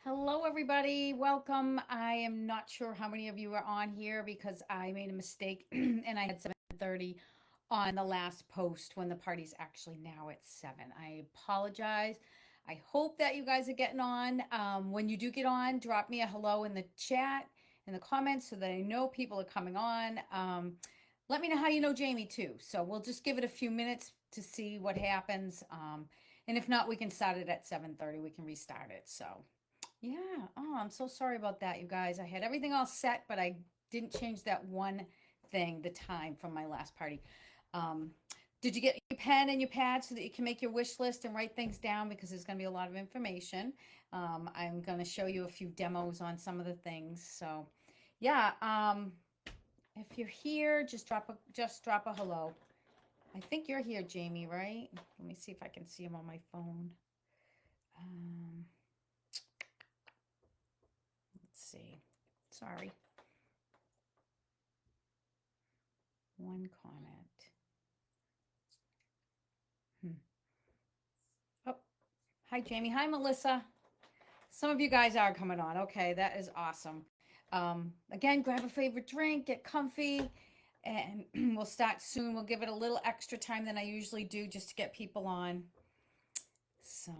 Hello, everybody. Welcome. I am not sure how many of you are on here because I made a mistake and I had 7:30 on the last post when the party's actually now at 7. I apologize. I hope that you guys are getting on. When you do get on, drop me a hello in the chat, in the comments, so that I know people are coming on. Let me know how you know Jamie too. So we'll just give it a few minutes to see what happens. And if not, we can start it at 7:30. We can restart it. So. Yeah. Oh, I'm so sorry about that, you guys. I had everything all set, but I didn't change that one thing, the time from my last party. Um, did you get your pen and your pad so that you can make your wish list and write things down because there's going to be a lot of information. I'm going to show you a few demos on some of the things. So, yeah. If you're here, just drop a hello. I think you're here, Jamie, right? Let me see if I can see him on my phone. Um, let's see. Sorry. One comment. Hmm. Oh, hi, Jamie. Hi, Melissa. Some of you guys are coming on. Okay, that is awesome. Again, grab a favorite drink, get comfy, and we'll start soon. We'll give it a little extra time than I usually do just to get people on. So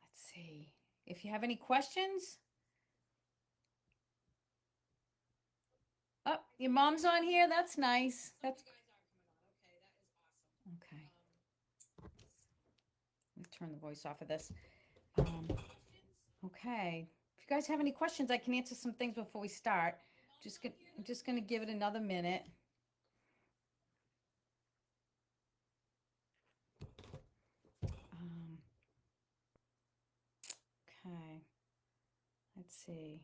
let's see. If you have any questions, oh, your mom's on here. That's nice. That's okay. Let me turn the voice off of this. Um, Okay. If you guys have any questions, I can answer some things before we start. I'm just gonna give it another minute. Um, okay. Let's see.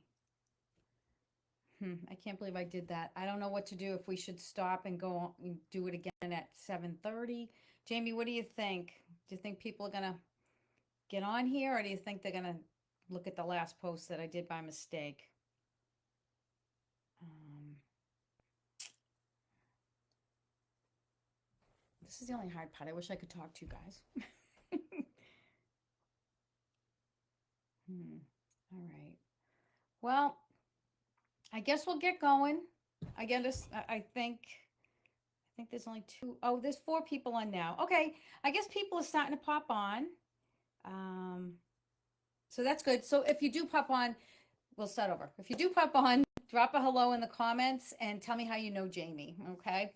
I can't believe I did that. I don't know what to do if we should stop and go on, and do it again at 7:30. Jamie, what do you think? Do you think people are gonna get on here, or do you think they're gonna look at the last post that I did by mistake? Um, this is the only hard part. I wish I could talk to you guys. All right. Well, I guess we'll get going. I think there's only two. Oh, there's four people on now. Okay, I guess people are starting to pop on. Um, so that's good. So if you do pop on, we'll start over. If you do pop on, drop a hello in the comments and tell me how you know Jamie. Okay.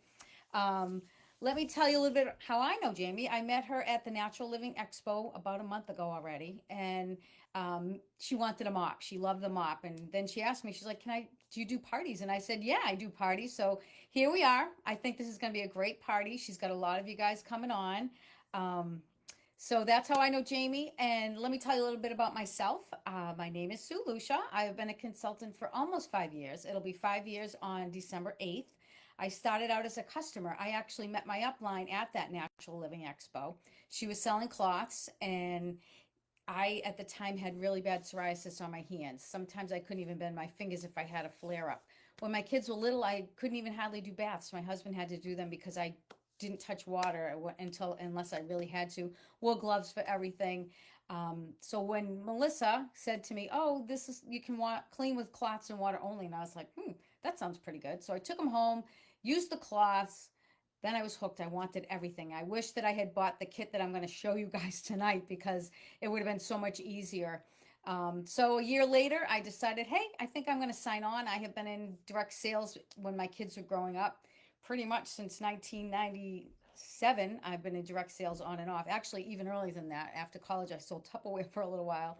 Um, Let me tell you a little bit how I know Jamie. I met her at the Natural Living Expo about a month ago already, and she wanted a mop. She loved the mop, and then she asked me, she's like, "Can I? Do you do parties?" And I said, "Yeah, I do parties." So here we are. I think this is going to be a great party. She's got a lot of you guys coming on. Um, so that's how I know Jamie. And let me tell you a little bit about myself. My name is Sue Lucia. I have been a consultant for almost 5 years. It'll be 5 years on December 8th. I started out as a customer. I actually met my upline at that Natural Living Expo. She was selling cloths, and I, at the time, had really bad psoriasis on my hands. Sometimes I couldn't even bend my fingers if I had a flare up. When my kids were little, I couldn't even hardly do baths. My husband had to do them because I didn't touch water unless I really had to. Wore gloves for everything. So when Melissa said to me, "Oh, this is you can clean with cloths and water only," and I was like, that sounds pretty good. So I took them home, used the cloths. Then I was hooked. I wanted everything. I wish that I had bought the kit that I'm going to show you guys tonight because it would have been so much easier. So a year later, I decided, hey, I think I'm going to sign on. I have been in direct sales when my kids were growing up, pretty much since 1997. I've been in direct sales on and off. Actually, even earlier than that. After college, I sold Tupperware for a little while.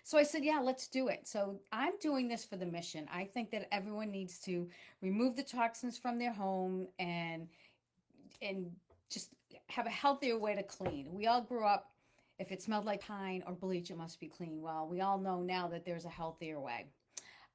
So I said, yeah, let's do it. So I'm doing this for the mission. I think that everyone needs to remove the toxins from their home and just have a healthier way to clean. We all grew up, if it smelled like pine or bleach, it must be clean. Well, we all know now that there's a healthier way.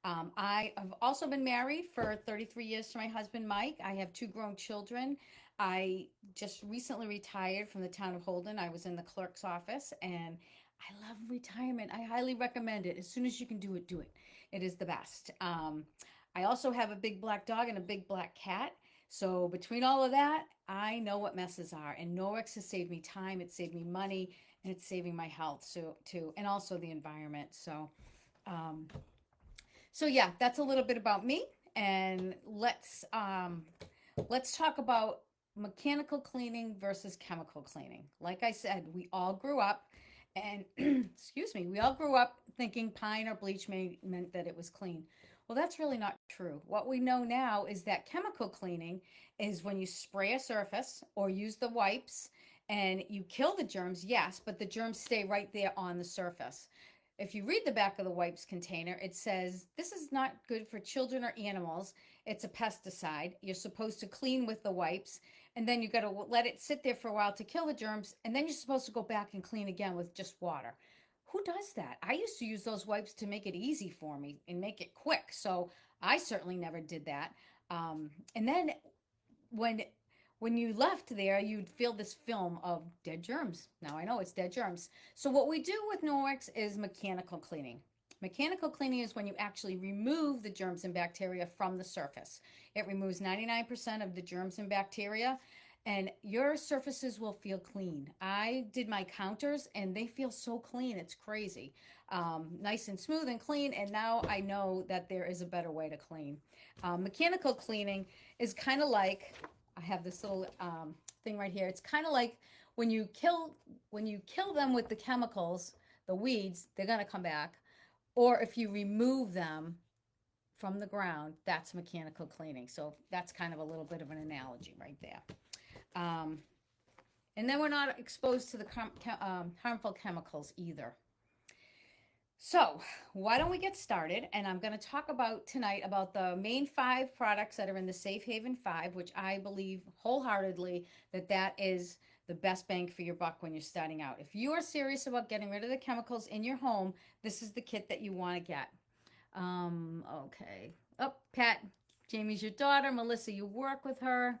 I have also been married for 33 years to my husband, Mike. I have two grown children. I just recently retired from the town of Holden. I was in the clerk's office, and I love retirement. I highly recommend it. As soon as you can do it, do it. It is the best. I also have a big black dog and a big black cat. So between all of that, I know what messes are. And Norwex has saved me time, it saved me money, and it's saving my health so too, and also the environment. Um, so yeah, that's a little bit about me, and let's talk about mechanical cleaning versus chemical cleaning. Like I said, we all grew up and excuse me, we all grew up thinking pine or bleach meant that it was clean. Well, that's really not true. What we know now is that chemical cleaning is when you spray a surface or use the wipes and you kill the germs, yes, but the germs stay right there on the surface. If you read the back of the wipes container, it says this is not good for children or animals. It's a pesticide. You're supposed to clean with the wipes, and then you got to let it sit there for a while to kill the germs, and then you're supposed to go back and clean again with just water. Who does that? I used to use those wipes to make it easy for me and make it quick. So I certainly never did that. And then when when you left there, you'd feel this film of dead germs. Now I know it's dead germs. So what we do with Norwex is mechanical cleaning. Mechanical cleaning is when you actually remove the germs and bacteria from the surface. It removes 99% of the germs and bacteria, and your surfaces will feel clean. I did my counters and they feel so clean. It's crazy. Nice and smooth and clean. And now I know that there is a better way to clean. Mechanical cleaning is kind of like, I have this little thing right here. It's kind of like when you kill them with the chemicals, the weeds, they're going to come back. Or if you remove them from the ground, that's mechanical cleaning. So that's kind of a little bit of an analogy right there. And then we're not exposed to the harmful chemicals either. So why don't we get started? And I'm going to talk about tonight about the main 5 products that are in the Safe Haven 5, which I believe wholeheartedly that that is the best bang for your buck when you're starting out. If you are serious about getting rid of the chemicals in your home, this is the kit that you want to get. Okay. Oh, Pat, Jamie's your daughter. Melissa, you work with her.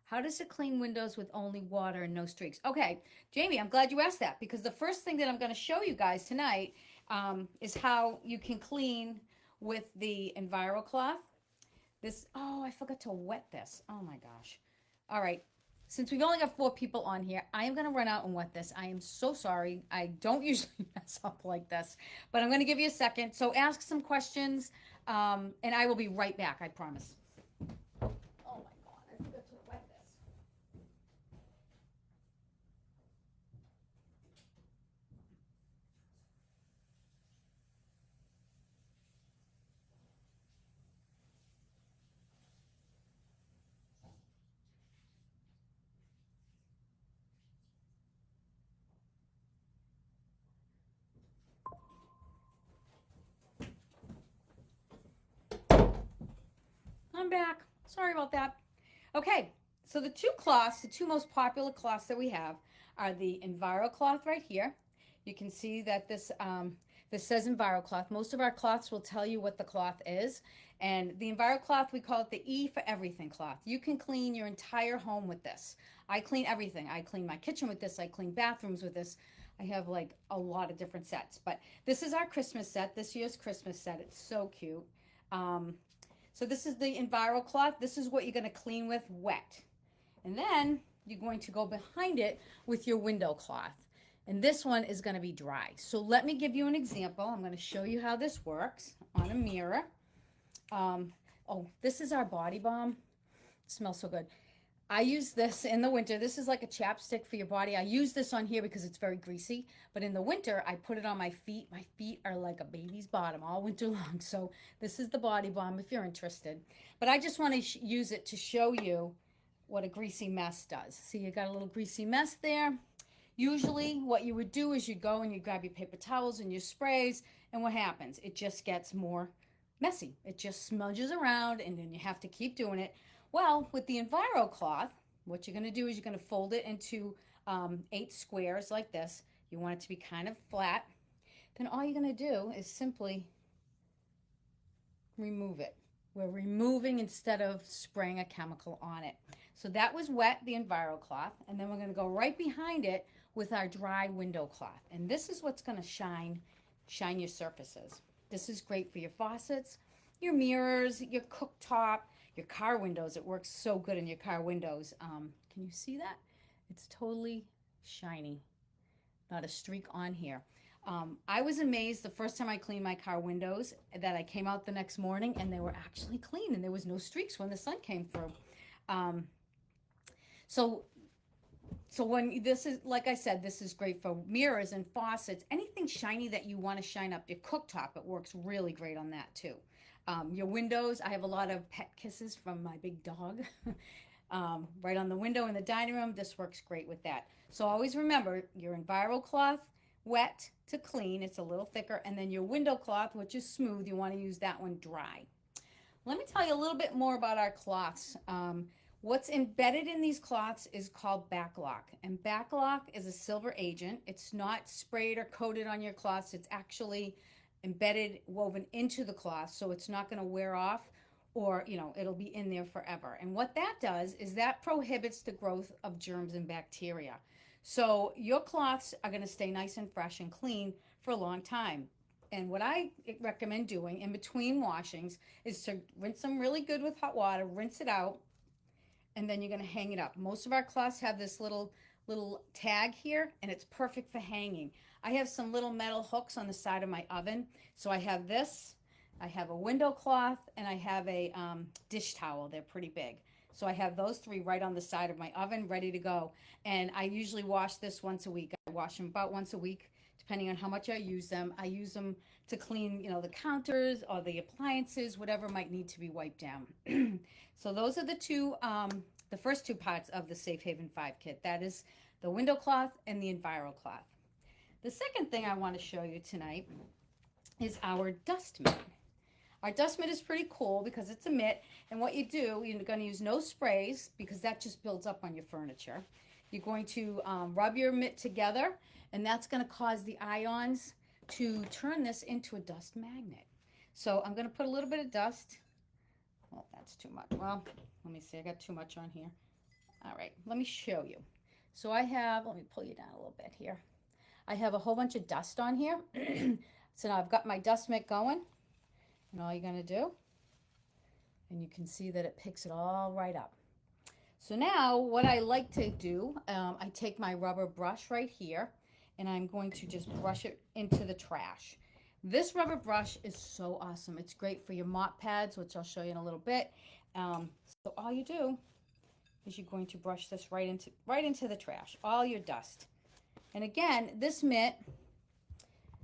How does it clean windows with only water and no streaks? Okay, Jamie, I'm glad you asked that because the first thing that I'm going to show you guys tonight is how you can clean with the EnviroCloth. Oh, I forgot to wet this. Oh my gosh. All right. Since we've only got 4 people on here, I am going to run out and wet this. I am so sorry. I don't usually mess up like this, but I'm going to give you a second. So ask some questions, and I will be right back, I promise. Oh my God, I forgot to wet this. I'm back. Sorry about that. Okay, so the 2 cloths, the 2 most popular cloths that we have are the EnviroCloth right here. You can see that this says EnviroCloth. Most of our cloths will tell you what the cloth is. And the EnviroCloth, we call it the E for everything cloth. You can clean your entire home with this. I clean everything. I clean my kitchen with this. I clean bathrooms with this. I have like a lot of different sets. But this is our Christmas set, this year's Christmas set. It's so cute. So this is the EnviroCloth. This is what you're going to clean with wet. And then you're going to go behind it with your window cloth. And this one is going to be dry. So let me give you an example. I'm going to show you how this works on a mirror. Oh, this is our body balm. It smells so good. I use this in the winter. This is like a chapstick for your body. I use this on here because it's very greasy. But in the winter, I put it on my feet. My feet are like a baby's bottom all winter long. So this is the body balm if you're interested. But I just want to use it to show you what a greasy mess does. See, you got a little greasy mess there. Usually what you would do is you go and you grab your paper towels and your sprays. And what happens? It just gets more messy. It just smudges around and then you have to keep doing it. Well, with the EnviroCloth, what you're going to do is you're going to fold it into 8 squares like this. You want it to be kind of flat. Then all you're going to do is simply remove it. We're removing instead of spraying a chemical on it. So that was wet, the EnviroCloth, and then we're going to go right behind it with our dry window cloth. And this is what's going to shine your surfaces. This is great for your faucets, your mirrors, your cooktop, your car windows. It works so good in your car windows. Can you see that? It's totally shiny, not a streak on here. I was amazed the first time I cleaned my car windows that I came out the next morning and they were actually clean and there was no streaks when the sun came through. Um, so so when this is, like I said, this is great for mirrors and faucets, anything shiny that you want to shine up your cooktop. It works really great on that too. Your windows, I have a lot of pet kisses from my big dog. Right on the window in the dining room. This works great with that. So always remember your Enviro cloth, wet to clean. It's a little thicker. And then your window cloth, which is smooth, you want to use that one dry. Let me tell you a little bit more about our cloths. What's embedded in these cloths is called Baclock. And Baclock is a silver agent. It's not sprayed or coated on your cloths. It's actually embedded, woven into the cloth, so it's not going to wear off, or it'll be in there forever. And what that does is that prohibits the growth of germs and bacteria. So your cloths are going to stay nice and fresh and clean for a long time. And what I recommend doing in between washings is to rinse them really good with hot water, rinse it out, and then you're going to hang it up. Most of our cloths have this little tag here, and it's perfect for hanging. I have some little metal hooks on the side of my oven. So I have this, I have a window cloth, and I have a dish towel. They're pretty big. So I have those three right on the side of my oven ready to go. And I usually wash this once a week. I wash them about once a week, depending on how much I use them. I use them to clean, the counters or the appliances, whatever might need to be wiped down. So those are the first two parts of the Safe Haven 5 kit. That is the window cloth and the Enviro cloth. The second thing I want to show you tonight is our dust mitt. Our dust mitt is pretty cool because it's a mitt, and what you do, you're going to use no sprays because that just builds up on your furniture. You're going to rub your mitt together, and that's going to cause the ions to turn this into a dust magnet. So I'm going to put a little bit of dust. Oh, that's too much. Well, let me see. I got too much on here. All right, let me show you. So I have, let me pull you down a little bit here. I have a whole bunch of dust on here. So now I've got my dust mitt going, and all you're going to do, and you can see that it picks it all right up. So now what I like to do, I take my rubber brush right here, and I'm going to just brush it into the trash. This rubber brush is so awesome. It's great for your mop pads, which I'll show you in a little bit. So all you do is you're going to brush this right into the trash, all your dust. And again, this mitt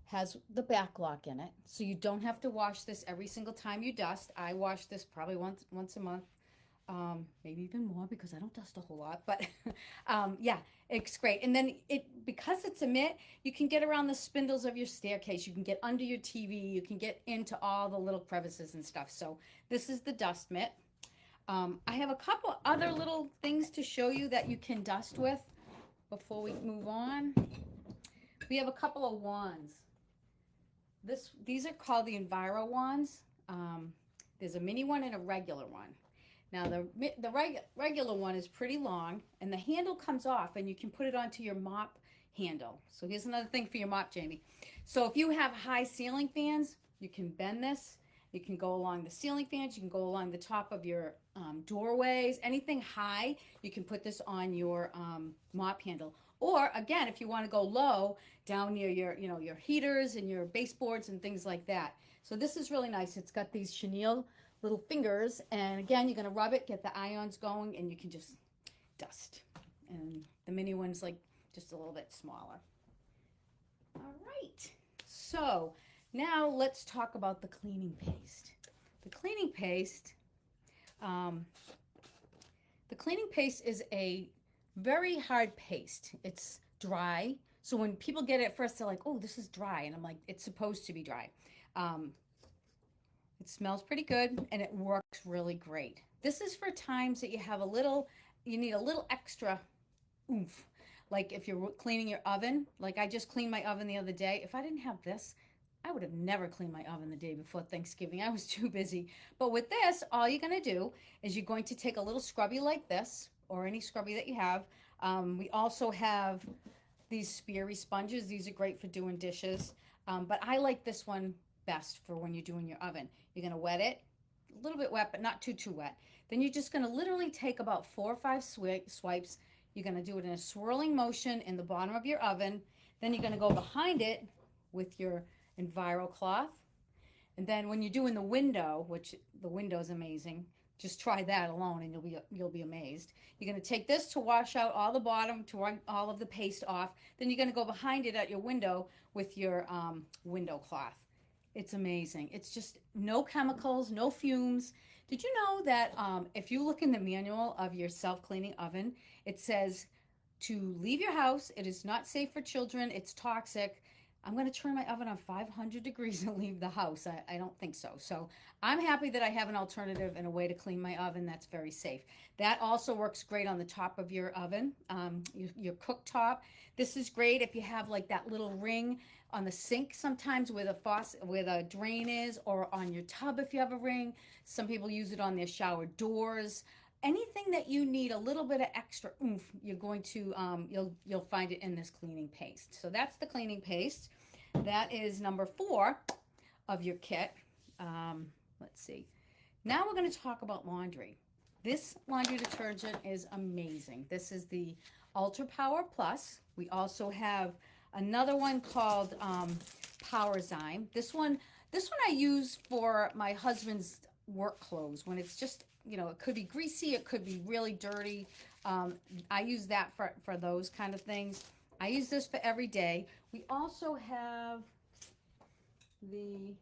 has the Baclock in it, so you don't have to wash this every single time you dust. I wash this probably once a month, maybe even more because I don't dust a whole lot. But yeah, it's great. And then because it's a mitt, you can get around the spindles of your staircase. You can get under your TV. You can get into all the little crevices and stuff. So this is the dust mitt. I have a couple other little things to show you that you can dust with before we move on. We have a couple of wands. These are called the Enviro wands. There's a mini one and a regular one. Now the regular one is pretty long, and the handle comes off, and you can put it onto your mop handle. So here's another thing for your mop, Jamie. So if you have high ceiling fans, you can bend this. You can go along the ceiling fans. You can go along the top of your doorways. Anything high, you can put this on your mop handle. Or again, if you want to go low, down near your heaters and your baseboards and things like that. So this is really nice. It's got these chenille little fingers, and again, you're going to rub it, get the ions going, and you can just dust. And the mini one's like just a little bit smaller. All right. So now let's talk about the cleaning paste. The cleaning paste is a very hard paste. It's dry. So when people get it at first, they're like, oh, this is dry. And I'm like, it's supposed to be dry. It smells pretty good, and it works really great. This is for times that you need a little extra oomph. Like if you're cleaning your oven, like I just cleaned my oven the other day. If I didn't have this, I would have never cleaned my oven the day before Thanksgiving. I was too busy. But with this, all you're going to do is you're going to take a little scrubby like this, or any scrubby that you have. We also have these Sperry sponges. These are great for doing dishes. But I like this one best for when you're doing your oven. You're going to wet it, a little bit wet, but not too wet. Then you're just going to literally take about 4 or 5 swipes. You're going to do it in a swirling motion in the bottom of your oven. Then you're going to go behind it with your EnviroCloth. And then when you're doing the window, which the window is amazing, just try that alone and you'll be amazed. You're going to take this to wash out all the bottom, to wipe all of the paste off. Then you're going to go behind it at your window with your window cloth. It's amazing. It's just no chemicals, no fumes. Did you know that if you look in the manual of your self-cleaning oven, it says to leave your house, it is not safe for children, it's toxic. I'm going to turn my oven on 500 degrees and leave the house. I don't think so. So I'm happy that I have an alternative and a way to clean my oven that's very safe. That also works great on the top of your oven, your cooktop. This is great if you have like that little ring on the sink sometimes where the faucet, where the drain is, or on your tub if you have a ring. Some people use it on their shower doors. Anything that you need a little bit of extra oomph, you're going to you'll find it in this cleaning paste. So that's the cleaning paste. That is number 4 of your kit. Let's see. Now we're going to talk about laundry. This laundry detergent is amazing. This is the Ultra Power Plus. We also have another one called Powerzyme. This one I use for my husband's work clothes when it's just, you know, it could be greasy, it could be really dirty. I use that for those kind of things. I use this for every day. We also have the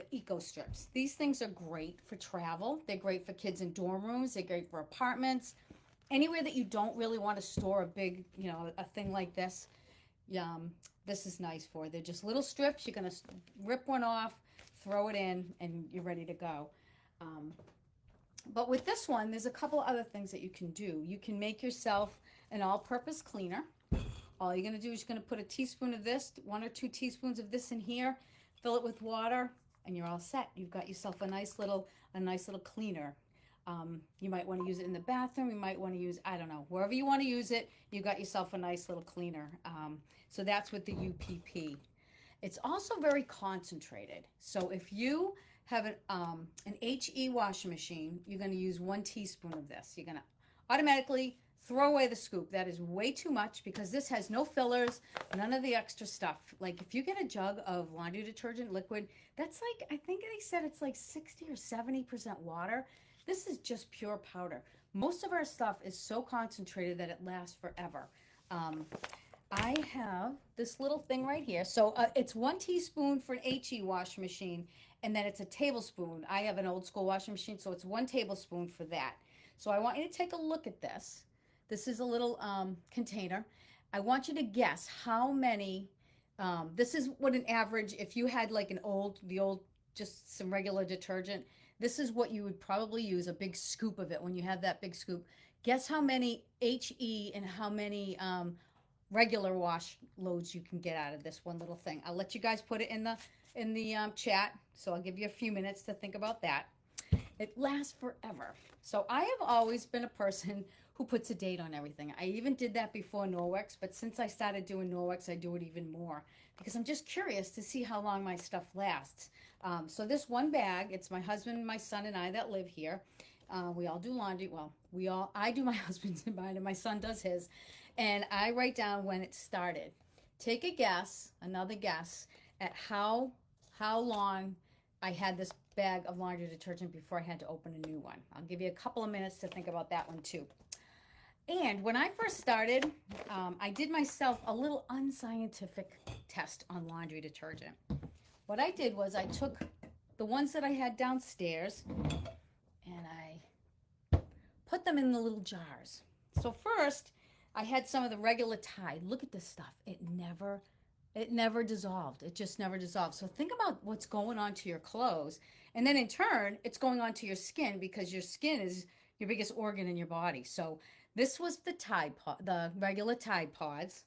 Eco Strips. These things are great for travel. They're great for kids in dorm rooms. They're great for apartments. Anywhere that you don't really want to store a big, you know, a thing like this, this is nice for. They're just little strips. You're going to rip one off, throw it in, and you're ready to go. But with this one, there's a couple other things that you can do. You can make yourself an all-purpose cleaner. All you're going to do is you're going to put a teaspoon of this, 1 or 2 teaspoons of this in here, fill it with water, and you're all set. You've got yourself a nice little cleaner. You might want to use it in the bathroom. You might want to use, I don't know, wherever you want to use it, you got yourself a nice little cleaner. So that's with the UPP. It's also very concentrated. So if you have an HE washing machine, you're going to use 1 teaspoon of this. You're going to automatically throw away the scoop. That is way too much because this has no fillers, none of the extra stuff. Like if you get a jug of laundry detergent liquid, that's like, I think they said it's like 60 or 70% water. This is just pure powder. Most of our stuff is so concentrated that it lasts forever. I have this little thing right here. So it's 1 teaspoon for an HE washing machine, and then it's a tablespoon. I have an old school washing machine, so it's 1 tablespoon for that. So I want you to take a look at this. This is a little container. I want you to guess how many, this is what an average, if you had like just some regular detergent, this is what you would probably use, a big scoop of it when you have that big scoop. Guess how many HE and how many regular wash loads you can get out of this one little thing. I'll let you guys put it in the chat, so I'll give you a few minutes to think about that. It lasts forever. So I have always been a person who puts a date on everything. I even did that before Norwex, but since I started doing Norwex, I do it even more because I'm just curious to see how long my stuff lasts. So this one bag, it's my husband, my son, and I that live here. We all do laundry. Well, I do my husband's and mine, and my son does his. And I write down when it started. Take a guess, another guess, at how long I had this bag of laundry detergent before I had to open a new one. I'll give you a couple of minutes to think about that one too. And when I first started, I did myself a little unscientific test on laundry detergent. What I did was I took the ones that I had downstairs and I put them in the little jars. So first, I had some of the regular Tide. Look at this stuff. It never dissolved. It just never dissolved. So think about what's going on to your clothes. And then in turn, it's going on to your skin because your skin is your biggest organ in your body. So this was the Tide Pod, the regular Tide Pods.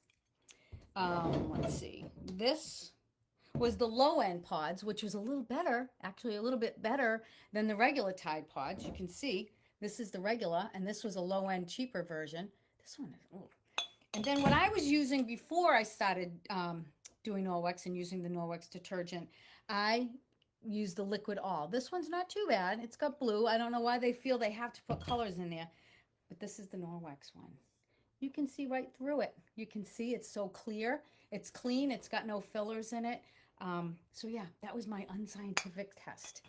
Let's see. This was the low-end pods, which was a little better, actually a little bit better than the regular Tide Pods. You can see this is the regular, and this was a low-end, cheaper version. This one is, oh. And then what I was using before I started doing Norwex and using the Norwex detergent, I used the Liquid All. This one's not too bad. It's got blue. I don't know why they feel they have to put colors in there, but this is the Norwex one. You can see right through it. You can see it's so clear. It's clean. It's got no fillers in it. So yeah, that was my unscientific test.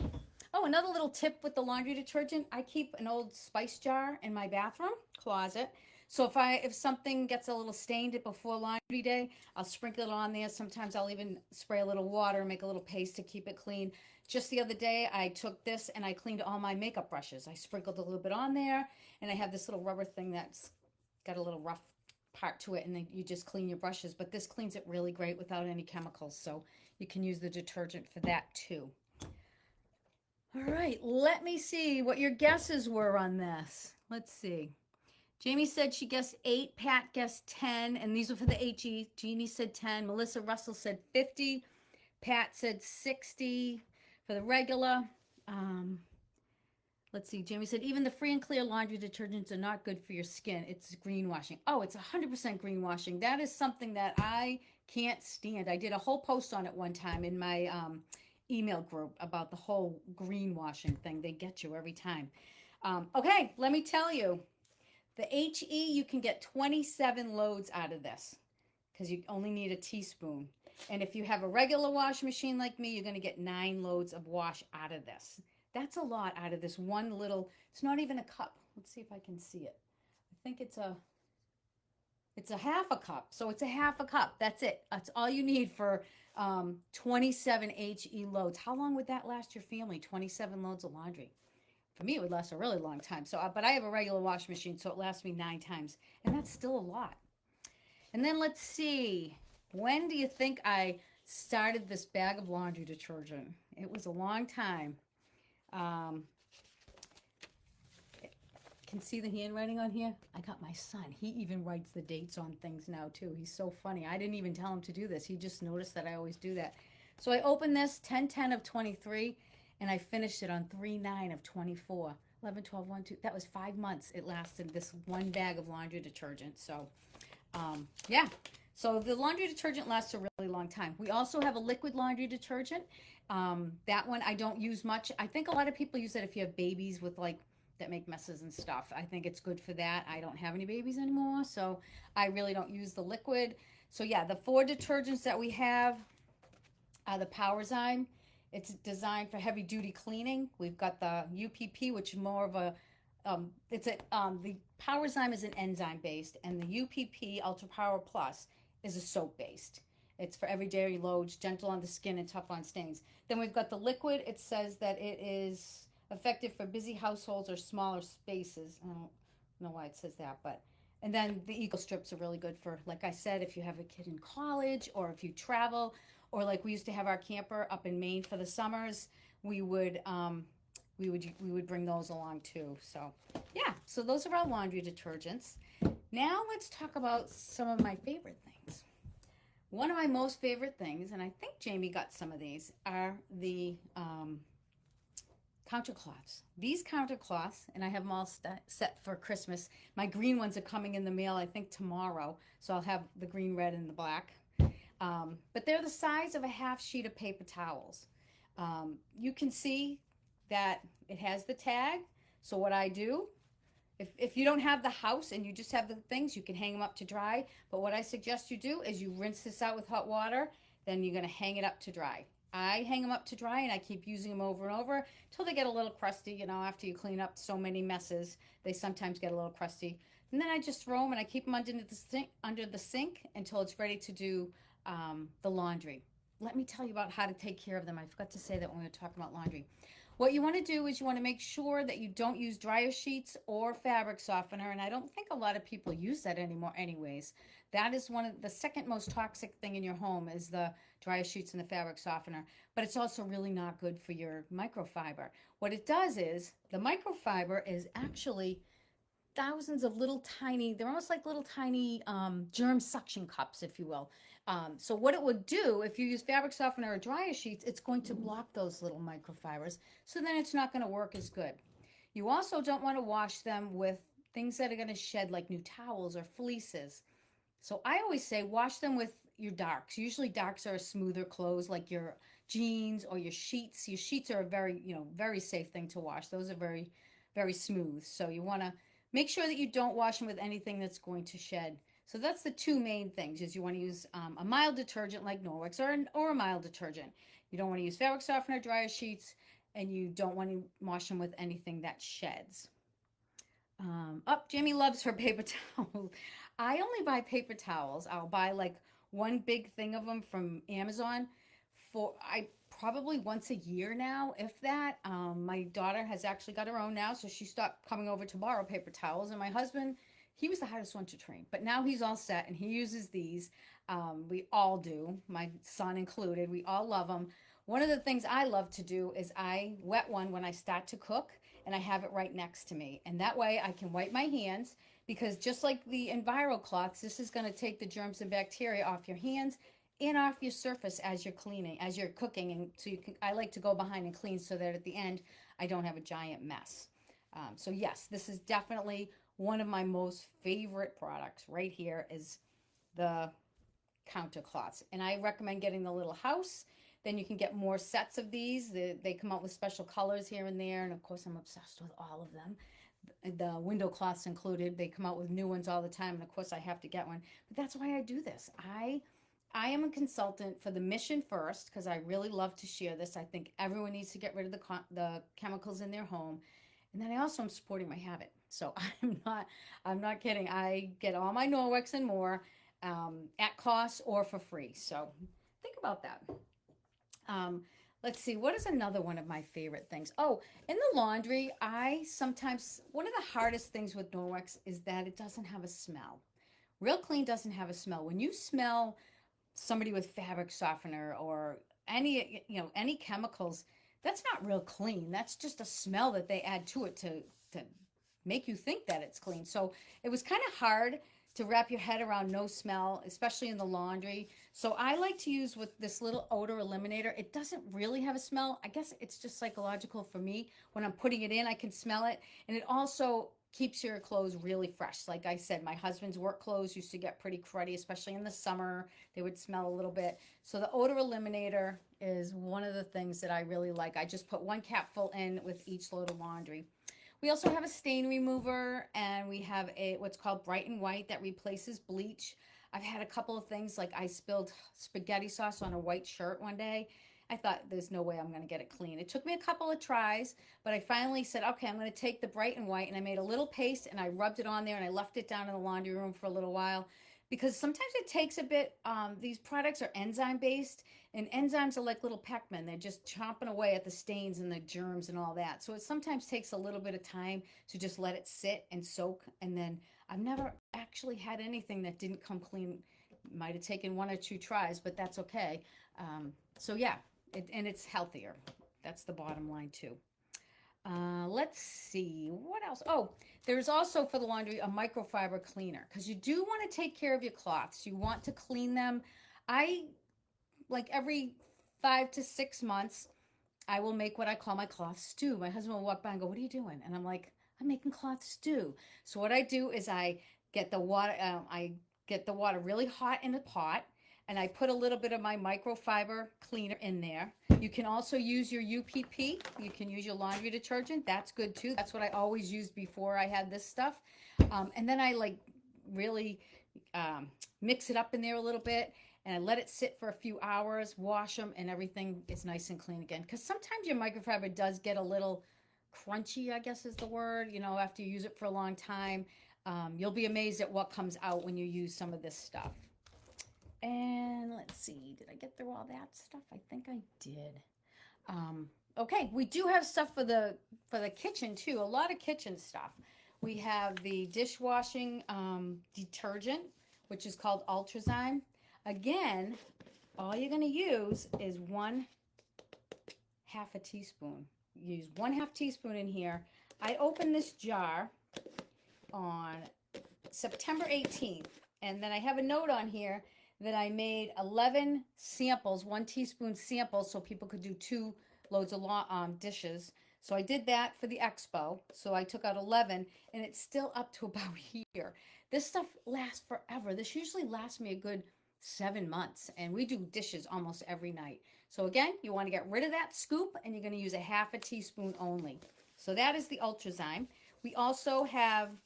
Oh, another little tip with the laundry detergent. I keep an old spice jar in my bathroom closet. So if something gets a little stained before laundry day, I'll sprinkle it on there. Sometimes I'll even spray a little water, make a little paste to keep it clean. Just the other day, I took this and I cleaned all my makeup brushes. I sprinkled a little bit on there, and I have this little rubber thing that's got a little rough part to it, and then you just clean your brushes. But this cleans it really great without any chemicals, so you can use the detergent for that too. All right, let me see what your guesses were on this. Let's see. Jamie said she guessed 8, Pat guessed 10, and these were for the HE. Jeannie said 10, Melissa Russell said 50, Pat said 60 for the regular. Let's see, Jamie said even the free and clear laundry detergents are not good for your skin. It's greenwashing. Oh, it's 100% greenwashing. That is something that I can't stand. I did a whole post on it one time in my email group about the whole greenwashing thing. They get you every time. Okay, let me tell you. The HE, you can get 27 loads out of this because you only need a teaspoon. And if you have a regular wash machine like me, you're going to get 9 loads of wash out of this. That's a lot out of this one little, it's not even a cup. Let's see if I can see it. I think it's a half a cup. So it's a half a cup. That's it. That's all you need for 27 HE loads. How long would that last your family? 27 loads of laundry. For me, it would last a really long time. So, but I have a regular wash machine, so it lasts me 9 times. And that's still a lot. And then let's see. When do you think I started this bag of laundry detergent? It was a long time. Can see the handwriting on here? I got my son. He even writes the dates on things now, too. He's so funny. I didn't even tell him to do this. He just noticed that I always do that. So I opened this 10/10 of 23. And I finished it on 3/9 of 24. 11, 12, 1, 2. That was 5 months it lasted, this one bag of laundry detergent. So, yeah. So the laundry detergent lasts a really long time. We also have a liquid laundry detergent. That one I don't use much. I think a lot of people use it if you have babies with that make messes and stuff. I think it's good for that. I don't have any babies anymore, so I really don't use the liquid. So yeah, the 4 detergents that we have are the Powerzyme. It's designed for heavy duty cleaning. We've got the UPP, which is more of a, the Powerzyme is an enzyme based, and the UPP Ultra Power Plus is a soap based. It's for everyday loads, gentle on the skin and tough on stains. Then we've got the liquid. It says that it is effective for busy households or smaller spaces. I don't know why it says that, but. And then the Eco Strips are really good for, like I said, if you have a kid in college or if you travel. Or like we used to have our camper up in Maine for the summers, we would bring those along too. So yeah, so those are our laundry detergents. Now let's talk about some of my favorite things. One of my most favorite things, and I think Jamie got some of these, are the countercloths. These countercloths, and I have them all set for Christmas. My green ones are coming in the mail, I think tomorrow. So I'll have the green, red, and the black. But they're the size of a half sheet of paper towels. You can see that it has the tag. So what I do, if you don't have the house and you just have the things, you can hang them up to dry. But what I suggest you do is you rinse this out with hot water, then you're going to hang it up to dry. I hang them up to dry and I keep using them over and over until they get a little crusty. You know, after you clean up so many messes, they sometimes get a little crusty. And then I just throw them and I keep them under the sink until it's ready to do the laundry. Let me tell you about how to take care of them. I forgot to say that when we were talking about laundry. What you want to do is you want to make sure that you don't use dryer sheets or fabric softener, and I don't think a lot of people use that anymore anyways. That is one of the second most toxic thing in your home is the dryer sheets and the fabric softener, but it's also really not good for your microfiber. What it does is the microfiber is actually thousands of little tiny, they're almost like little tiny germ suction cups, if you will. So what it would do, if you use fabric softener or dryer sheets, it's going to block those little microfibers. So then it's not going to work as good. You also don't want to wash them with things that are going to shed, like new towels or fleeces. So I always say wash them with your darks. Usually darks are smoother clothes, like your jeans or your sheets. Your sheets are a very, very safe thing to wash. Those are very, very smooth. So you want to make sure that you don't wash them with anything that's going to shed. So that's the two main things is you want to use a mild detergent like Norwex or a mild detergent. You don't want to use fabric softener, dryer sheets, and you don't want to wash them with anything that sheds. Jamie loves her paper towels. I only buy paper towels. I'll buy like one big thing of them from Amazon for I probably once a year now, if that. My daughter has actually got her own now, so she stopped coming over to borrow paper towels. And my husband, he was the hardest one to train, but now he's all set and he uses these. We all do, my son included. We all love them. One of the things I love to do is I wet one when I start to cook and I have it right next to me. And that way I can wipe my hands because just like the Enviro cloths, this is going to take the germs and bacteria off your hands and off your surface as you're cleaning, as you're cooking. And so you can, I like to go behind and clean so that at the end I don't have a giant mess. So yes, this is definitely one of my most favorite products right here is the counter cloths. And I recommend getting the little house. Then you can get more sets of these. They come out with special colors here and there. And of course, I'm obsessed with all of them. The window cloths included. They come out with new ones all the time. And of course, I have to get one. But that's why I do this. I am a consultant for the Mission First because I really love to share this. I think everyone needs to get rid of the chemicals in their home. And then I also am supporting my habit. So I'm not kidding. I get all my Norwex and more at cost or for free. So think about that. Um, let's see, what is another one of my favorite things? Oh, in the laundry, I sometimes, one of the hardest things with Norwex is that it doesn't have a smell. Real Clean doesn't have a smell. When you smell somebody with fabric softener or any chemicals, that's not Real Clean. That's just a smell that they add to it to make you think that it's clean. So it was kind of hard to wrap your head around no smell, especially in the laundry. So I like to use with this little odor eliminator. It doesn't really have a smell. I guess it's just psychological for me. When I'm putting it in, I can smell it. And it also keeps your clothes really fresh. Like I said, my husband's work clothes used to get pretty cruddy, especially in the summer. They would smell a little bit. So the odor eliminator is one of the things that I really like. I just put one capful in with each load of laundry. We also have a stain remover and we have a what's called Bright and White that replaces bleach. I've had a couple of things like I spilled spaghetti sauce on a white shirt one day. I thought there's no way I'm going to get it clean. It took me a couple of tries, but I finally said, okay, I'm going to take the Bright and White and I made a little paste and I rubbed it on there and I left it down in the laundry room for a little while because sometimes it takes a bit. These products are enzyme based and enzymes are like little Pac-Man. They're just chomping away at the stains and the germs and all that. So it sometimes takes a little bit of time to just let it sit and soak. And then I've never actually had anything that didn't come clean. Might have taken one or two tries, but that's okay. So yeah, and it's healthier. That's the bottom line too. Let's see what else. Oh, there's also for the laundry a microfiber cleaner because you do want to take care of your cloths. You want to clean them. I like every 5 to 6 months, I will make what I call my cloth stew. My husband will walk by and go, "What are you doing?" And I'm like, "I'm making cloth stew." So what I do is I get the water. I get the water really hot in a pot, and I put a little bit of my microfiber cleaner in there. You can also use your UPP. You can use your laundry detergent. That's good too. That's what I always used before I had this stuff. And then I like really mix it up in there a little bit and I let it sit for a few hours, wash them, and everything is nice and clean again. Because sometimes your microfiber does get a little crunchy, I guess is the word, after you use it for a long time. You'll be amazed at what comes out when you use some of this stuff. And let's see, did I get through all that stuff? I think I did. Okay, we do have stuff for the kitchen too. A lot of kitchen stuff. We have the dishwashing detergent, which is called Ultrazyme. Again, all you're going to use is 1/2 a teaspoon. Use 1/2 teaspoon in here. I opened this jar on September 18th, and then I have a note on here that I made 11 samples, 1 teaspoon samples, so people could do 2 loads of dishes. So I did that for the expo. So I took out 11, and it's still up to about here. This stuff lasts forever. This usually lasts me a good 7 months, and we do dishes almost every night. So again, you want to get rid of that scoop, and you're going to use 1/2 teaspoon only. So that is the Ultrazyme. We also have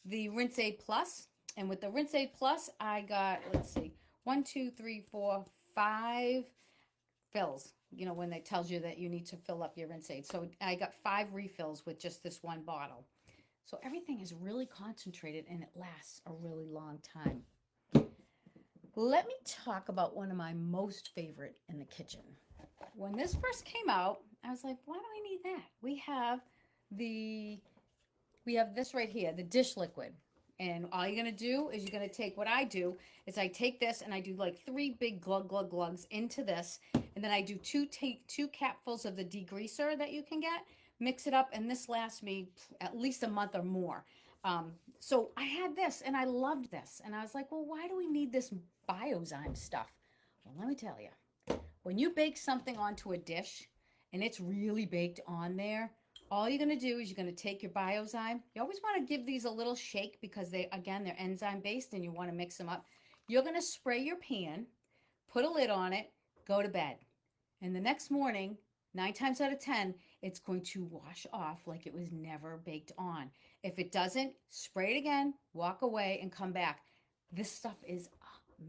the Rinse Aid Plus. And with the Rinse Aid Plus, I got, let's see, 5 fills, you know, when it tells you that you need to fill up your Rinse Aid. So I got 5 refills with just this one bottle. So everything is really concentrated and it lasts a really long time. Let me talk about one of my most favorite in the kitchen. When this first came out, I was like, why do we need that? The we have this right here, the dish liquid. And all you're gonna do is you're gonna take what I do is I take this and I do like 3 big glugs into this, and then I do two capfuls of the degreaser that you can get, mix it up, and this lasts me at least a month or more. So I had this and I loved this, and I was like, well, why do we need this Biozyme stuff? Well, let me tell you, when you bake something onto a dish and it's really baked on there, all you're going to do is you're going to take your Biozyme. You always want to give these a little shake because they're enzyme based and you want to mix them up. You're going to spray your pan, put a lid on it, go to bed. And the next morning, 9 times out of 10, it's going to wash off like it was never baked on. If it doesn't, spray it again, walk away, and come back. This stuff is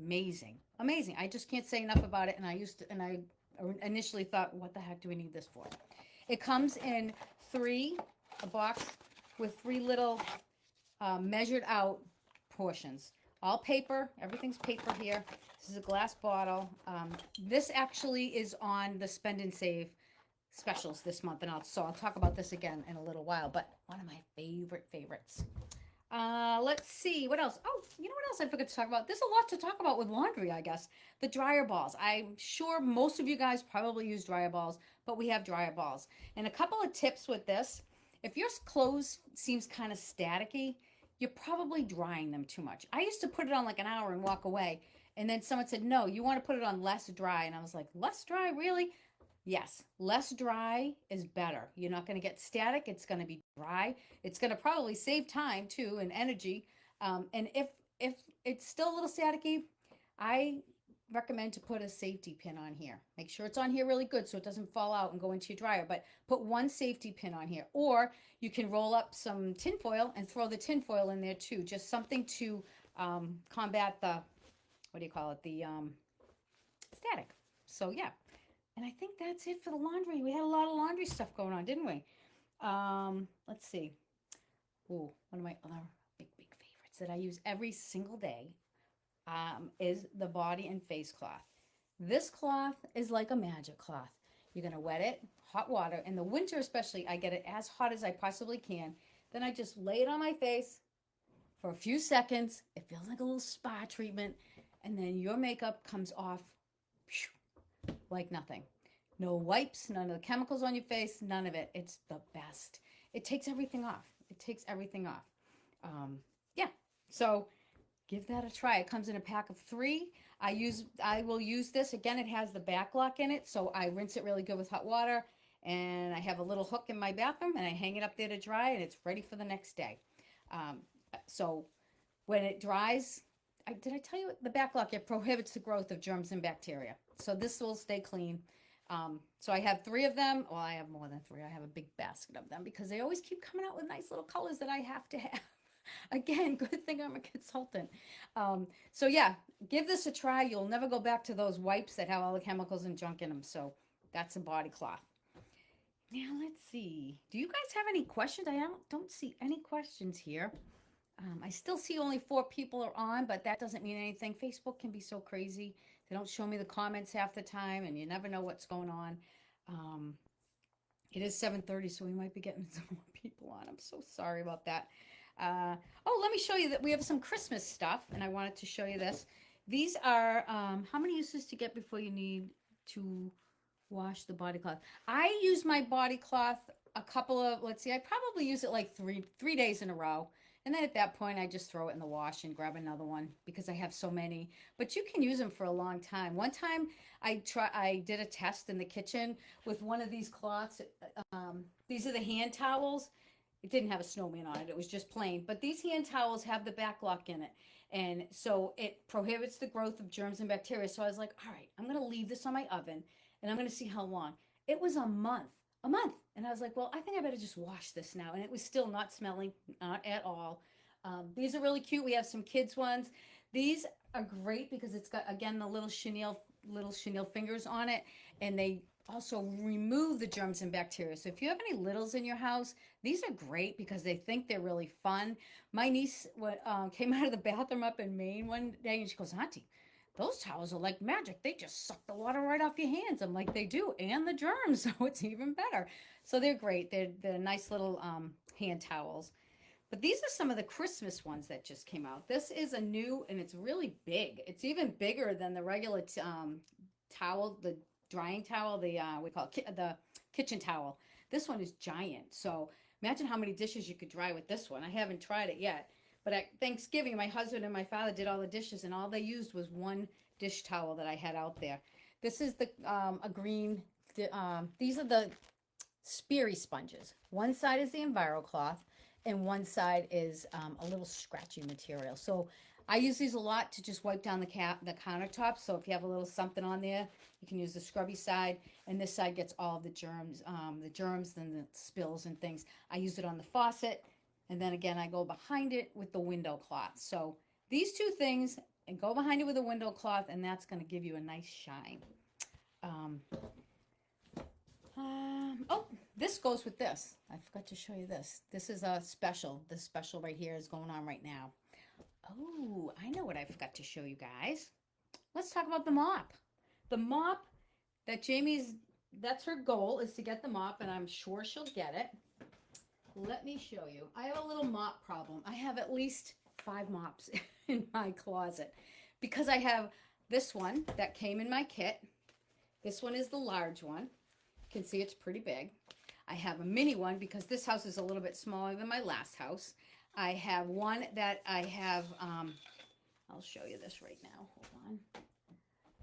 amazing. Amazing. I just can't say enough about it. And I initially thought, what the heck do we need this for? It comes in a box with 3 little measured out portions. All paper, everything's paper here. This is a glass bottle. This actually is on the Spend and Save specials this month, and I'll talk about this again in a little while, but one of my favorites. Let's see, what else? Oh, you know what else I forgot to talk about? There's a lot to talk about with laundry, I guess. The dryer balls. I'm sure most of you guys probably use dryer balls, but we have dryer balls. And a couple of tips with this. If your clothes seems kind of staticky, you're probably drying them too much. I used to put it on like an hour and walk away. And then someone said, no, you want to put it on less dry. And I was like, less dry, really? Yes, less dry is better. You're not going to get static. It's going to be dry. It's going to probably save time too and energy. And if it's still a little staticky, I recommend to put a safety pin on here. Make sure it's on here really good so it doesn't fall out and go into your dryer. But put one safety pin on here. Or you can roll up some tin foil and throw the tin foil in there too. Just something to combat the, what do you call it, the static. So yeah. And I think that's it for the laundry. We had a lot of laundry stuff going on, didn't we? Let's see. Ooh, one of my other big favorites that I use every single day is the body and face cloth. This cloth is like a magic cloth. You're going to wet it, hot water. In the winter especially, I get it as hot as I possibly can. Then I just lay it on my face for a few seconds. It feels like a little spa treatment. And then your makeup comes off like nothing. No wipes, none of the chemicals on your face, none of it. It's the best. It takes everything off. It takes everything off. Yeah, so give that a try. It comes in a pack of 3. I will use this. Again, it has the back lock in it, so I rinse it really good with hot water, and I have a little hook in my bathroom, and I hang it up there to dry, and it's ready for the next day. So when it dries, did I tell you the back lock? It prohibits the growth of germs and bacteria. So this will stay clean. So I have 3 of them. Well, I have more than 3. I have a big basket of them because they always keep coming out with nice little colors that I have to have. Again, good thing I'm a consultant. So yeah, give this a try. You'll never go back to those wipes that have all the chemicals and junk in them. So that's a body cloth. Now let's see. Do you guys have any questions? I don't see any questions here. I still see only 4 people are on, but that doesn't mean anything. Facebook can be so crazy. They don't show me the comments half the time, and you never know what's going on. It is 7:30, so we might be getting some more people on. I'm so sorry about that. Oh, let me show you that we have some Christmas stuff, and I wanted to show you this. These are, how many uses to get before you need to wash the body cloth? I use my body cloth a couple of, let's see, I probably use it like three days in a row. And then at that point, I just throw it in the wash and grab another one because I have so many. But you can use them for a long time. One time, I did a test in the kitchen with one of these cloths. These are the hand towels. It didn't have a snowman on it. It was just plain. But these hand towels have the back lock in it. And so it prohibits the growth of germs and bacteria. So I was like, all right, I'm going to leave this on my oven and I'm going to see how long. It was a month. And I was like, well, I think I better just wash this now. And it was still not smelling, not at all. These are really cute. We have some kids ones. These are great because it's got, again, the little chenille fingers on it, and they also remove the germs and bacteria. So if you have any littles in your house, these are great because they think they're really fun. My niece came out of the bathroom up in Maine one day, and she goes, Auntie, those towels are like magic. They just suck the water right off your hands. I'm like, they do, and the germs, so it's even better. So they're great. They're nice little hand towels. But these are some of the Christmas ones that just came out. This is a new, and it's really big. It's even bigger than the regular towel, the drying towel, the we call it the kitchen towel. This one is giant. So imagine how many dishes you could dry with this one. I haven't tried it yet. But at Thanksgiving, my husband and my father did all the dishes, and all they used was one dish towel that I had out there. This is the a green. These are the Sperry sponges. One side is the EnviroCloth, and one side is a little scratchy material. So I use these a lot to just wipe down the countertops. So if you have a little something on there, you can use the scrubby side, and this side gets all the germs, and the spills and things. I use it on the faucet, and then again I go behind it with the window cloth. So these two things, and go behind it with a window cloth, and that's going to give you a nice shine. Oh, this goes with this. I forgot to show you this. This is a special. This special right here is going on right now. Oh, I know what I forgot to show you guys. Let's talk about the mop. The mop that that's her goal, is to get the mop, and I'm sure she'll get it. Let me show you. I have a little mop problem. I have at least 5 mops in my closet because I have this one that came in my kit. This one is the large one. You can see it's pretty big. I have a mini one because this house is a little bit smaller than my last house. I have one that I have, I'll show you this right now. Hold on.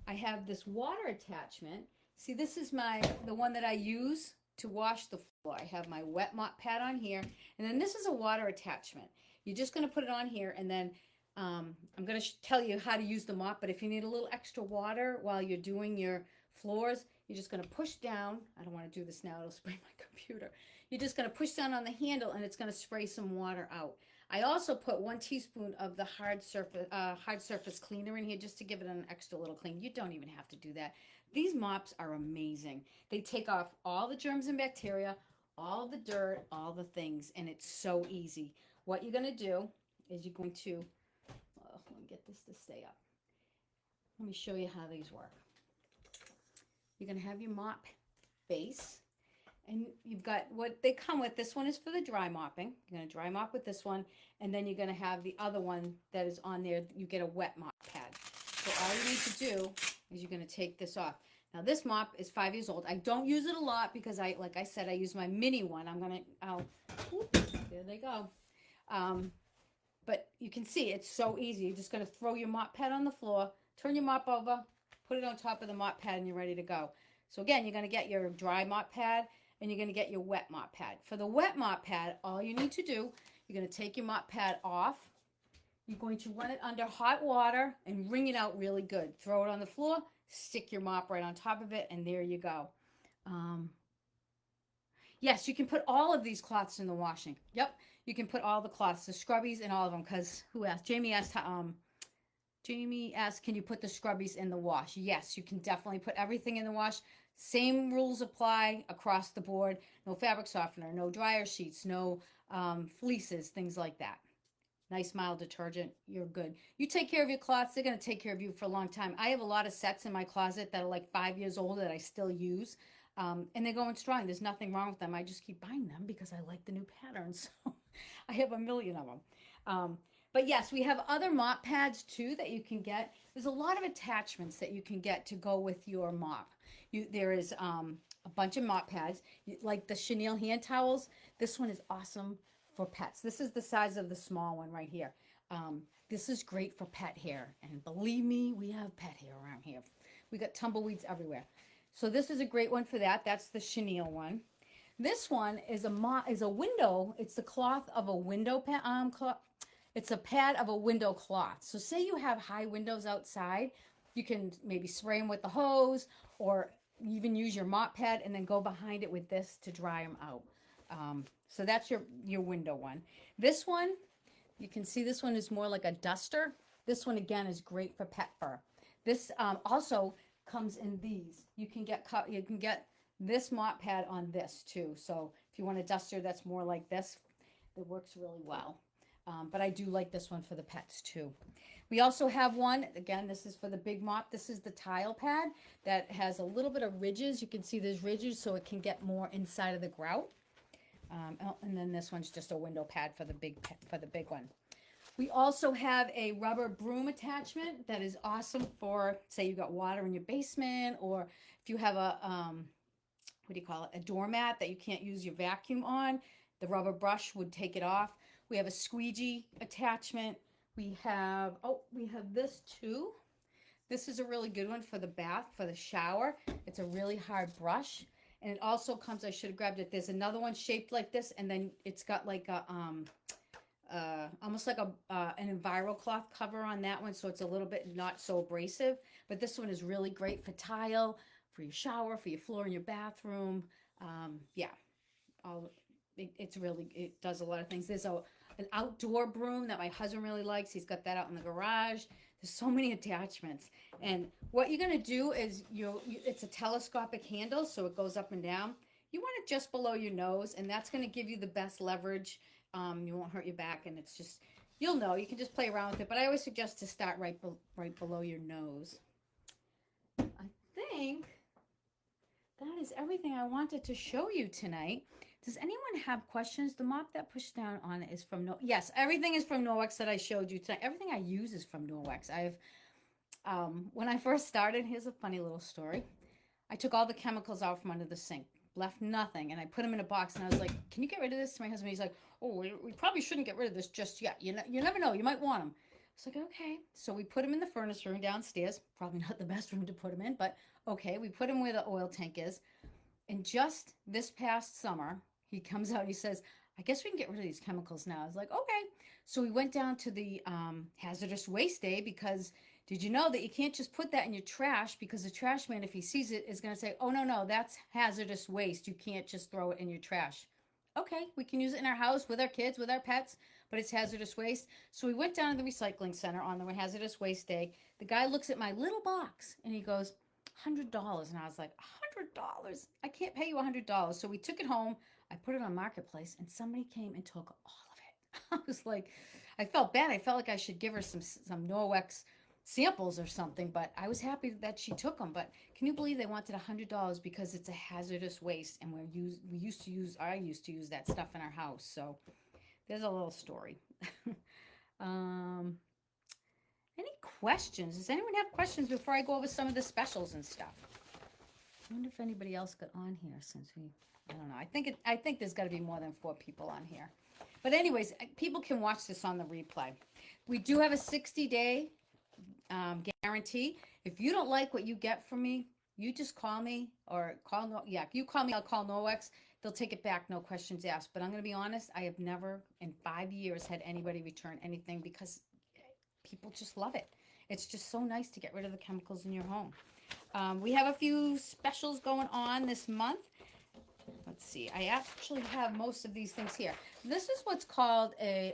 I have this water attachment. See, this is the one that I use to wash the floor. I have my wet mop pad on here, and then this is a water attachment. You're just going to put it on here, and then I'm going to tell you how to use the mop, but if you need a little extra water while you're doing your floors, you're just going to push down. I don't want to do this now. It'll spray my computer. You're just going to push down on the handle, and it's going to spray some water out. I also put 1 teaspoon of the hard surface cleaner in here just to give it an extra little clean. You don't even have to do that. These mops are amazing. They take off all the germs and bacteria, all the dirt, all the things, and it's so easy. What you're going to do is you're going to, let me get this to stay up. Let me show you how these work. You're going to have your mop base, and you've got what they come with. This one is for the dry mopping. You're going to dry mop with this one, and then you're going to have the other one that is on there. You get a wet mop pad. So all you need to do is you're going to take this off. Now this mop is 5 years old. I don't use it a lot because like I said, I use my mini one. There they go. But you can see it's so easy. You're just going to throw your mop pad on the floor, turn your mop over, put it on top of the mop pad, and you're ready to go. So again, you're going to get your dry mop pad, and you're going to get your wet mop pad. For the wet mop pad, all you need to do, you're going to take your mop pad off. You're going to run it under hot water and wring it out really good. Throw it on the floor, stick your mop right on top of it, and there you go. Yes, you can put all of these cloths in the washing. Yep, you can put all the cloths, the scrubbies and all of them, because who asked? Jamie asked, can you put the scrubbies in the wash? Yes, you can definitely put everything in the wash. Same rules apply across the board. No fabric softener, no dryer sheets, no fleeces, things like that. Nice mild detergent, you're good. You take care of your cloths, they're going to take care of you for a long time. I have a lot of sets in my closet that are like 5 years old that I still use. And they're going strong. There's nothing wrong with them. I just keep buying them because I like the new patterns. So I have a million of them. But yes, we have other mop pads too that you can get. There's a lot of attachments that you can get to go with your mop. There is a bunch of mop pads, like the chenille hand towels. This one is awesome for pets. This is the size of the small one right here. This is great for pet hair. And believe me, we have pet hair around here. We got tumbleweeds everywhere. So this is a great one for that. That's the chenille one. This one is a window. It's the cloth of a window cloth. It's a pad of a window cloth. So say you have high windows outside, you can maybe spray them with the hose, or even use your mop pad and then go behind it with this to dry them out. So that's your window one. This one, You can see this one is more like a duster. This one again is great for pet fur. This also comes in these. You can get this mop pad on this too. So if you want a duster that's more like this, it works really well. But I do like this one for the pets too. We also have one, again, this is for the big mop. This is the tile pad that has a little bit of ridges. You can see there's ridges so it can get more inside of the grout. And then this one's just a window pad for the big one. We also have a rubber broom attachment that is awesome for, say you got water in your basement, or if you have a, what do you call it, a doormat that you can't use your vacuum on, the rubber brush would take it off. We have a squeegee attachment. We have this too. This is a really good one for the bath, for the shower. It's a really hard brush. And it also comes, I should have grabbed it. There's another one shaped like this, and then it's got like a, almost like an EnviroCloth cover on that one, so it's a little bit not so abrasive. But this one is really great for tile, for your shower, for your floor in your bathroom. Yeah, it does a lot of things. There's an outdoor broom that my husband really likes. He's got that out in the garage. There's so many attachments. And what you're going to do is it's a telescopic handle, so it goes up and down. You want it just below your nose, and that's going to give you the best leverage. You won't hurt your back, and it's just, you'll know. You can just play around with it, but I always suggest to start right below your nose. I think that is everything I wanted to show you tonight. Does anyone have questions? The mop that pushed down on it is from yes, everything is from Norwex that I showed you tonight. Everything I use is from Norwex. When I first started, here's a funny little story. I took all the chemicals out from under the sink, left nothing, and I put them in a box, and I was like, can you get rid of this? To my husband, he's like, oh, we probably shouldn't get rid of this just yet. You never know. You might want them. I was like, okay. So we put them in the furnace room downstairs. Probably not the best room to put them in, but okay. We put them where the oil tank is. And just this past summer, he comes out and he says, I guess we can get rid of these chemicals now. I was like, okay. So we went down to the hazardous waste day, because did you know that you can't just put that in your trash, because the trash man, if he sees it, is going to say, oh, no, that's hazardous waste. You can't just throw it in your trash. Okay, we can use it in our house with our kids, with our pets, but it's hazardous waste. So we went down to the recycling center on the hazardous waste day. The guy looks at my little box and he goes, $100. And I was like, $100? I can't pay you $100. So we took it home. I put it on Marketplace, and somebody came and took all of it. I was like, I felt bad. I felt like I should give her some Norwex samples or something, but I was happy that she took them. But can you believe they wanted $100 because it's a hazardous waste, and I used to use that stuff in our house. So there's a little story. Any questions? Does anyone have questions before I go over some of the specials and stuff? I wonder if anybody else got on here since I don't know. I think there's got to be more than 4 people on here. But anyways, people can watch this on the replay. We do have a 60-day guarantee. If you don't like what you get from me, you just call me, or you call me, I'll call Norwex. They'll take it back, no questions asked. But I'm going to be honest, I have never in 5 years had anybody return anything, because people just love it. It's just so nice to get rid of the chemicals in your home. We have a few specials going on this month. Let's see. I actually have most of these things here. This is what's called a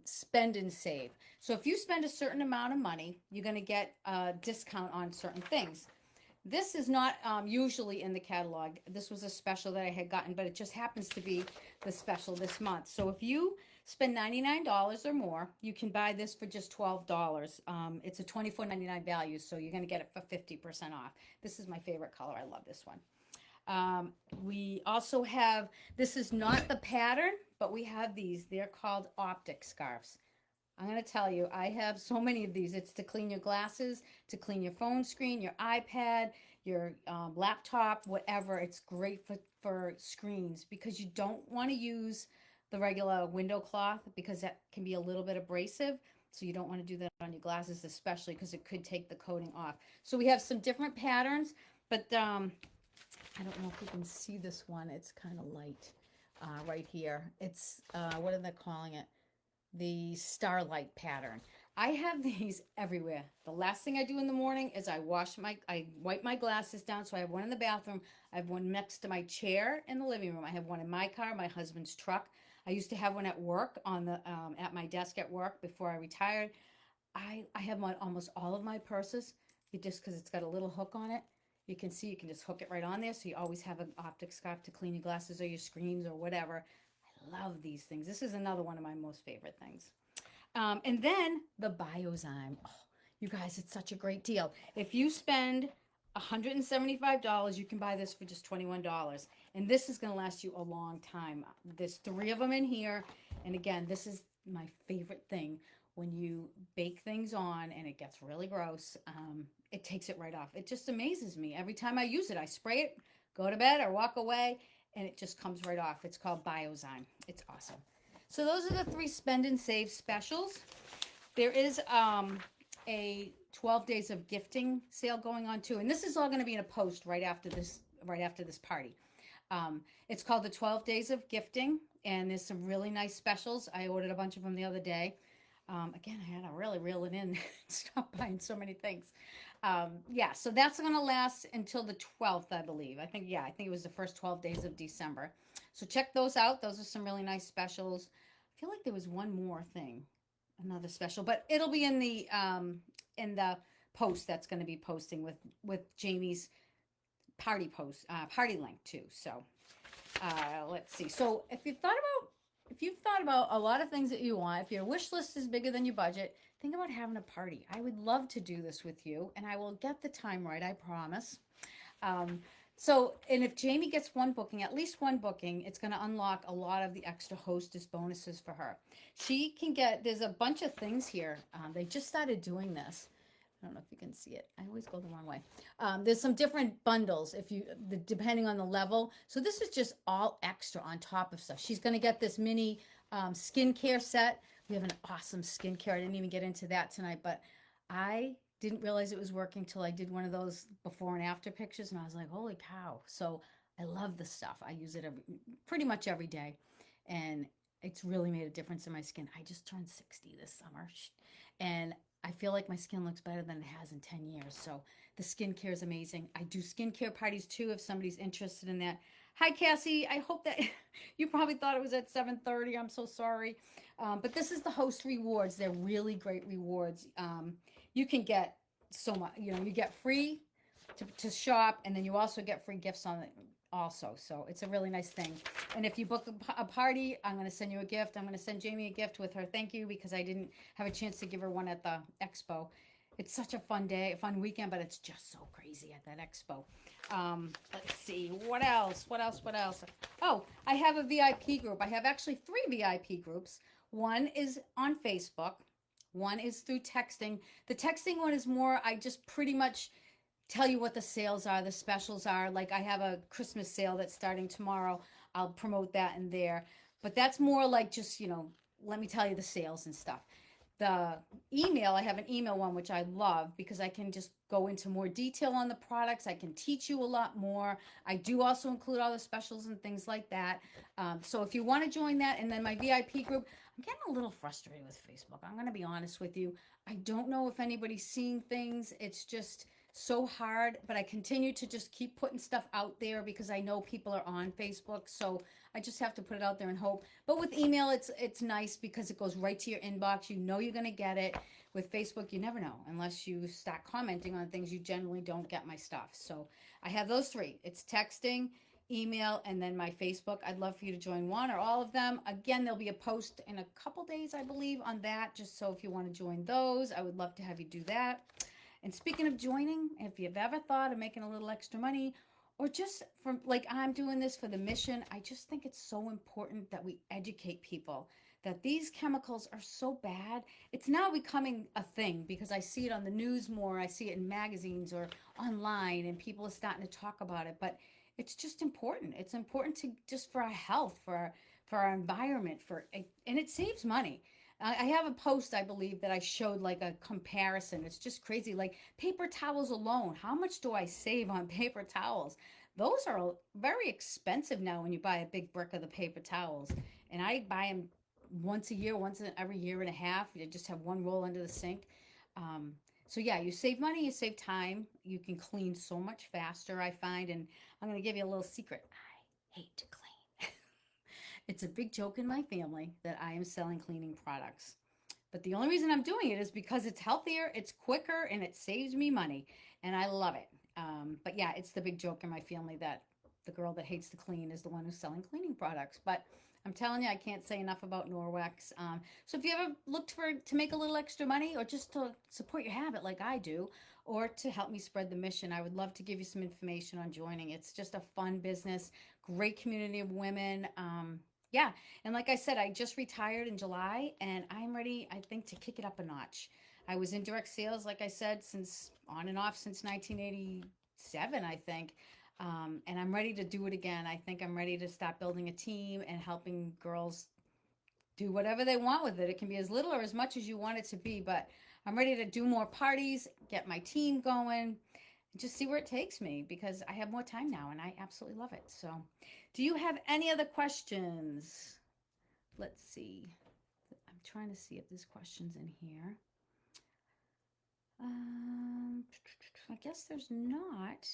spend and save. So if you spend a certain amount of money, you're going to get a discount on certain things. This is not usually in the catalog. This was a special that I had gotten, but it just happens to be the special this month. So if you spend $99 or more, you can buy this for just $12. It's a $24.99 value, so you're going to get it for 50% off. This is my favorite color. I love this one. We also have, this is not the pattern, but we have these. They're called optic scarves. I'm going to tell you, I have so many of these. It's to clean your glasses, to clean your phone screen, your iPad, your laptop, whatever. It's great for screens, because you don't want to use the regular window cloth, because that can be a little bit abrasive. So you don't want to do that on your glasses, especially because it could take the coating off. So we have some different patterns, but I don't know if you can see this one. It's kind of light right here. It's, what are they calling it? The starlight pattern. I have these everywhere. The last thing I do in the morning is I wipe my glasses down. So I have one in the bathroom. I have one next to my chair in the living room. I have one in my car, my husband's truck. I used to have one at work on the at my desk at work before I retired. I have on almost all of my purses. You just because it's got a little hook on it. You can see you can just hook it right on there, so you always have an optic scarf to clean your glasses or your screens or whatever. I love these things. This is another one of my most favorite things. And then the Biozyme. Oh, you guys, it's such a great deal. If you spend $175, you can buy this for just $21. And this is going to last you a long time. There's three of them in here. And again, this is my favorite thing. When you bake things on and it gets really gross, it takes it right off. It just amazes me. Every time I use it, I spray it, go to bed or walk away, and it just comes right off. It's called Biozyme. It's awesome. So those are the three spend and save specials. There is a 12 days of gifting sale going on too, and this is all going to be in a post right after this party. It's called the 12 days of gifting, and there's some really nice specials. I ordered a bunch of them the other day. Again, I had to really reel it in and stop buying so many things. Yeah, so that's going to last until the 12th, I believe. I think it was the first 12 days of December. So check those out. Those are some really nice specials. I feel like there was one more thing, another special, but it'll be in the post that's going to be posting with Jamie's party link too. So let's see. So if you've thought about a lot of things that you want, if your wish list is bigger than your budget, think about having a party. I would love to do this with you, and I will get the time right, I promise. And if Jamie gets one booking, at least one booking, it's going to unlock a lot of the extra hostess bonuses for her. She can there's a bunch of things here. They just started doing this. I don't know if you can see it. I always go the wrong way. There's some different bundles depending on the level. So this is just all extra on top of stuff. She's going to get this mini skincare set. We have an awesome skincare. I didn't even get into that tonight, but I didn't realize it was working till I did one of those before and after pictures, and I was like, holy cow. So I love this stuff. I use it pretty much every day, and it's really made a difference in my skin. I just turned 60 this summer, and I feel like my skin looks better than it has in 10 years. So the skincare is amazing. I do skincare parties too if somebody's interested in that. Hi, Cassie. I hope that you probably thought it was at 7:30. I'm so sorry. But this is the host rewards. They're really great rewards. You can get so much, you get free to shop, and then you also get free gifts on it also. So it's a really nice thing. And if you book a party, I'm going to send you a gift. I'm going to send Jamie a gift with her thank you because I didn't have a chance to give her one at the expo. It's such a fun day, a fun weekend, but it's just so crazy at that expo. Let's see, what else? Oh, I have a VIP group. I have actually 3 VIP groups. One is on Facebook. One is through texting. The texting one is more, I just pretty much tell you what the sales are, the specials are. Like I have a Christmas sale that's starting tomorrow. I'll promote that in there. But that's more like just, let me tell you the sales and stuff. The email, I have an email one, which I love because I can just go into more detail on the products. I can teach you a lot more. I do also include all the specials and things like that. So if you want to join that, and then my VIP group, I'm getting a little frustrated with Facebook. I'm going to be honest with you. I don't know if anybody's seeing things. It's just so hard, but I continue to just keep putting stuff out there because I know people are on Facebook. So I just have to put it out there and hope. But with email, it's nice because it goes right to your inbox. You know you're going to get it. With Facebook, you never know. Unless you start commenting on things, you generally don't get my stuff. So I have those 3. It's texting, email, and then my Facebook. I'd love for you to join one or all of them. Again, there'll be a post in a couple days, I believe, on that, just so if you want to join those, I would love to have you do that. And speaking of joining, if you've ever thought of making a little extra money, or just from like I'm doing this for the mission, I just think it's so important that we educate people that these chemicals are so bad. It's now becoming a thing because I see it on the news more. I see it in magazines or online, and people are starting to talk about it. But it's just important. It's important to just for our health, for our environment, and it saves money. I have a post, I believe, that I showed like a comparison. It's just crazy. Like paper towels alone, how much do I save on paper towels? Those are very expensive now when you buy a big brick of the paper towels. And I buy them once a year, once in every year and a half. You just have one roll under the sink. So yeah, you save money, you save time. You can clean so much faster, I find. And I'm going to give you a little secret. I hate to clean. It's a big joke in my family that I am selling cleaning products. But the only reason I'm doing it is because it's healthier, it's quicker, and it saves me money. And I love it. But yeah, it's the big joke in my family that the girl that hates to clean is the one who's selling cleaning products. But I'm telling you, I can't say enough about Norwex. So if you ever looked for to make a little extra money or just to support your habit like I do, or to help me spread the mission, I would love to give you some information on joining. It's just a fun business, great community of women. Yeah, and like I said, I just retired in July and I'm ready, I think, to kick it up a notch. I was in direct sales, like I said, since on and off since 1987, I think. And I'm ready to do it again. I think I'm ready to start building a team and helping girls do whatever they want with it. It can be as little or as much as you want it to be, but I'm ready to do more parties, get my team going, and just see where it takes me because I have more time now and I absolutely love it. So, do you have any other questions? Let's see. I'm trying to see if there's questions in here. I guess there's not.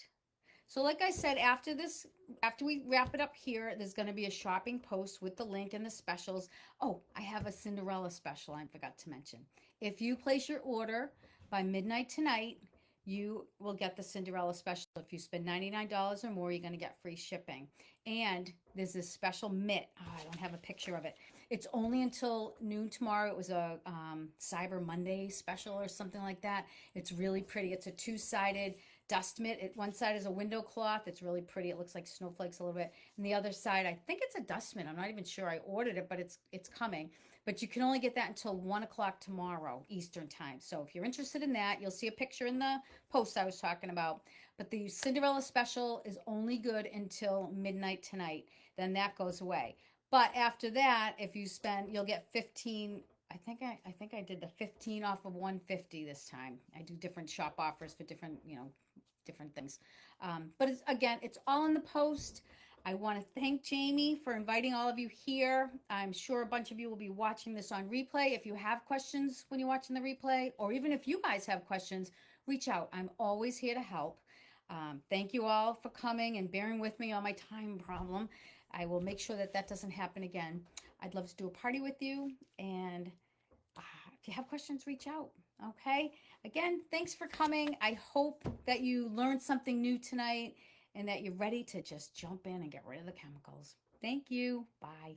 So like I said, after this, after we wrap it up here, there's going to be a shopping post with the link and the specials. Oh, I have a Cinderella special I forgot to mention. If you place your order by midnight tonight, you will get the Cinderella special. If you spend $99 or more, you're going to get free shipping. And there's this special mitt. Oh, I don't have a picture of it. It's only until noon tomorrow. It was a Cyber Monday special or something like that. It's really pretty. It's a two-sided dust mitt. One side is a window cloth. It's really pretty. It looks like snowflakes a little bit. And the other side, I think it's a dust mitt. I'm not even sure. I ordered it, but it's coming. But you can only get that until 1 o'clock tomorrow Eastern time. So if you're interested in that, you'll see a picture in the post I was talking about. But the Cinderella special is only good until midnight tonight. Then that goes away. But after that, if you spend, you'll get 15. I think I did the 15 off of 150 this time. I do different shop offers for different, different things. But again, it's all in the post. I want to thank Jamie for inviting all of you here. I'm sure a bunch of you will be watching this on replay. If you have questions when you're watching the replay, or even if you guys have questions, reach out. I'm always here to help. Thank you all for coming and bearing with me on my time problem. I will make sure that that doesn't happen again. I'd love to do a party with you. And if you have questions, reach out. Okay. Again, thanks for coming. I hope that you learned something new tonight and that you're ready to just jump in and get rid of the chemicals. Thank you. Bye.